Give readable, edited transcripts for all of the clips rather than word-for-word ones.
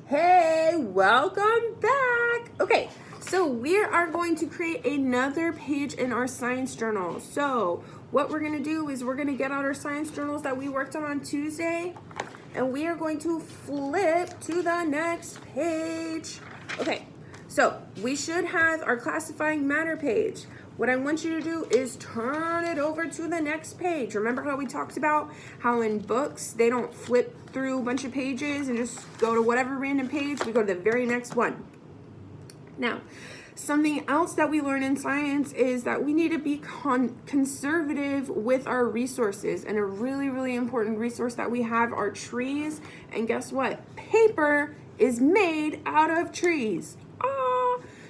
Hey, welcome back. Okay, so we are going to create another page in our science journal. So what we're going to do is we're going to get out our science journals that we worked on Tuesday, and we are going to flip to the next page. Okay, so we should have our classifying matter page. What I want you to do is turn it over to the next page. Remember how we talked about how in books they don't flip through a bunch of pages and just go to whatever random page. We go to the very next one. Now, something else that we learn in science is that we need to be conservative with our resources. And a really, really important resource that we have are trees. And guess what? Paper is made out of trees.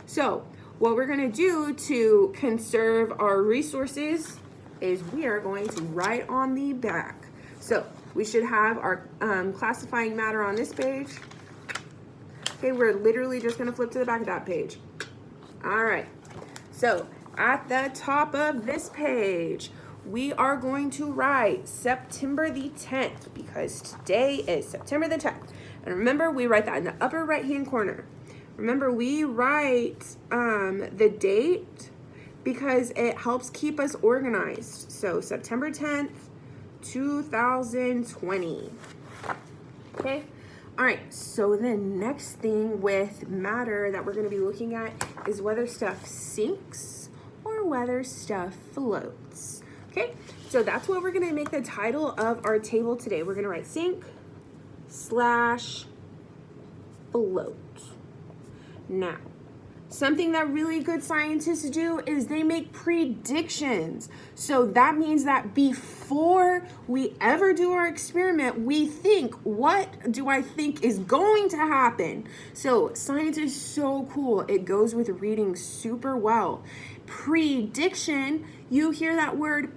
So what we're going to do to conserve our resources is we are going to write on the back. So we should have our classifying matter on this page. Okay, we're literally just going to flip to the back of that page. All right, so at the top of this page, we are going to write September the 10th because today is September the 10th. And remember, we write that in the upper right-hand corner. Remember, we write the date because it helps keep us organized. So September 10th, 2020. Okay? All right, so the next thing with matter that we're going to be looking at is whether stuff sinks or whether stuff floats. Okay? So that's what we're going to make the title of our table today. We're going to write sink/float. Now, something that really good scientists do is they make predictions. So that means that before we ever do our experiment, we think, what do I think is going to happen? So science is so cool. It goes with reading super well. Prediction, you hear that word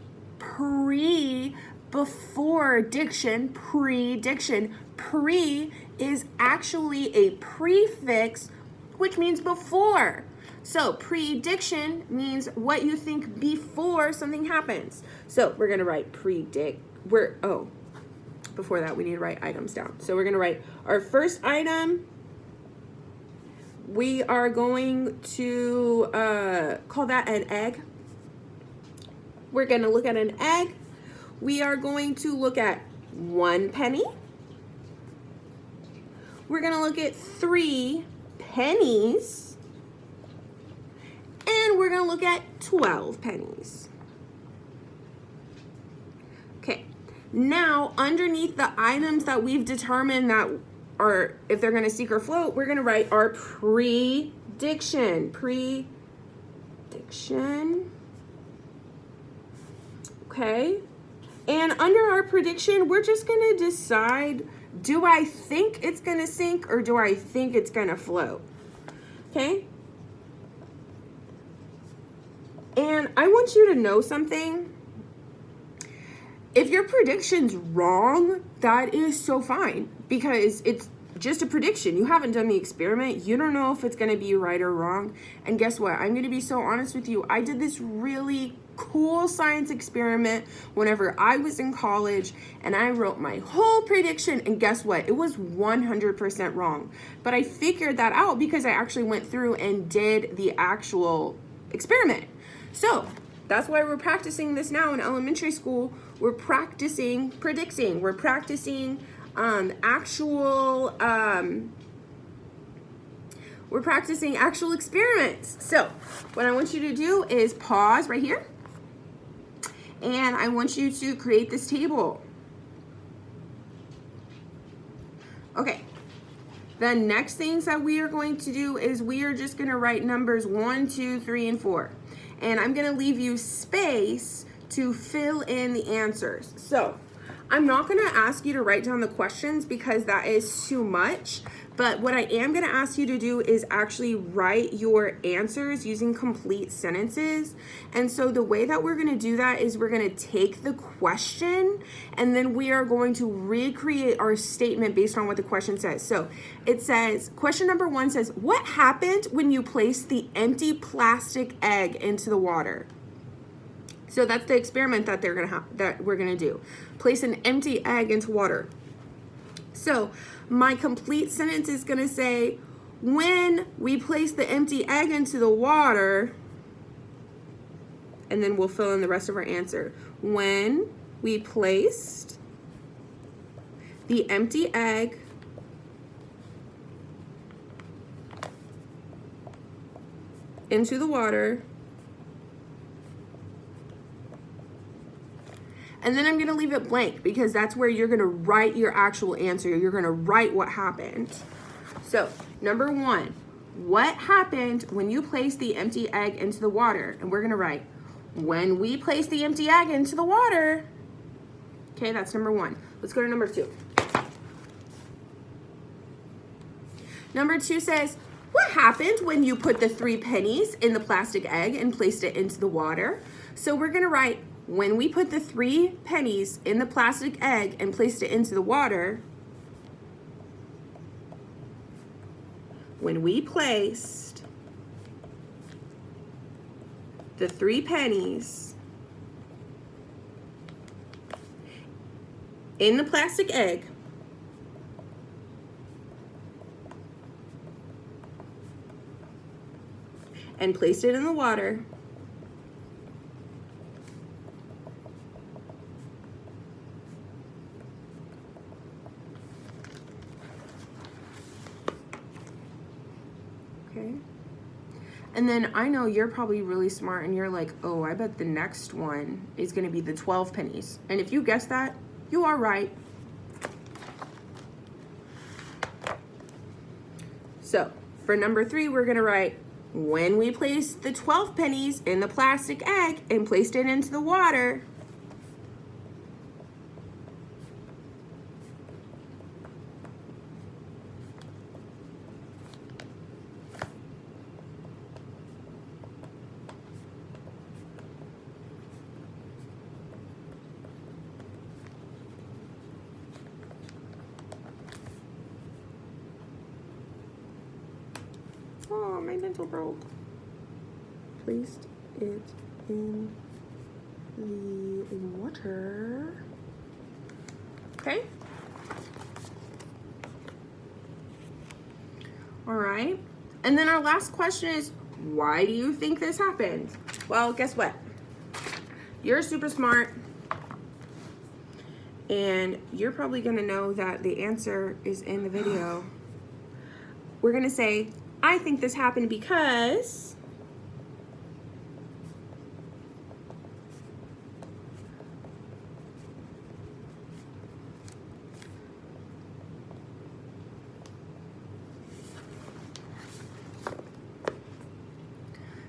before diction, prediction. Pre is actually a prefix which means before. So prediction means what you think before something happens. So we're going to write predict. Before that we need to write items down. So we're going to write our first item. We are going to call that an egg. We're going to look at an egg. We are going to look at 1 penny. We're going to look at 3 pennies, and we're going to look at 12 pennies. Okay, now underneath the items that we've determined that are, if they're going to sink or float, we're going to write our prediction. Okay, and under our prediction, we're just going to decide, do I think it's going to sink or do I think it's going to float? Okay? And I want you to know something. If your prediction's wrong, that is so fine because it's just a prediction. You haven't done the experiment. You don't know if it's going to be right or wrong. And guess what? I'm going to be so honest with you. I did this really cool science experiment whenever I was in college, and I wrote my whole prediction, and guess what? It was 100% wrong. But I figured that out because I actually went through and did the actual experiment. So that's why we're practicing this now in elementary school. We're practicing predicting. We're practicing actual experiments. So what I want you to do is pause right here. And I want you to create this table. Okay. The next things that we are going to do is we are just going to write numbers 1, 2, 3, and 4. And I'm going to leave you space to fill in the answers. So I'm not going to ask you to write down the questions because that is too much. But what I am going to ask you to do is actually write your answers using complete sentences. And so the way that we're going to do that is we're going to take the question and then we are going to recreate our statement based on what the question says. So it says, question number 1 says, what happened when you placed the empty plastic egg into the water? So that's the experiment that we're gonna do. Place an empty egg into water. So My complete sentence is going to say, when we place the empty egg into the water, and then we'll fill in the rest of our answer. When we placed the empty egg into the water, and then I'm going to leave it blank because that's where you're going to write your actual answer. You're going to write what happened. So, number 1, what happened when you placed the empty egg into the water? And we're going to write, when we placed the empty egg into the water. Okay, that's number 1. Let's go to number 2. Number 2 says, what happened when you put the 3 pennies in the plastic egg and placed it into the water? So we're going to write, when we put the 3 pennies in the plastic egg and placed it into the water, when we placed the 3 pennies in the plastic egg and placed it in the water, okay? And then I know you're probably really smart and you're like, oh, I bet the next one is gonna be the 12 pennies. And if you guess that, you are right. So for number 3, we're gonna write, when we placed the 12 pennies in the plastic egg and placed it into the water, oh, my pencil broke. Placed it in the water. Okay. All right. And then our last question is, why do you think this happened? Well, guess what? You're super smart. And you're probably going to know that the answer is in the video. We're going to say, I think this happened because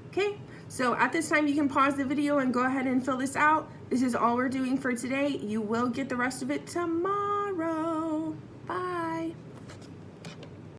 okay, so at this time you can pause the video and go ahead and fill this out. This is all we're doing for today. You will get the rest of it tomorrow.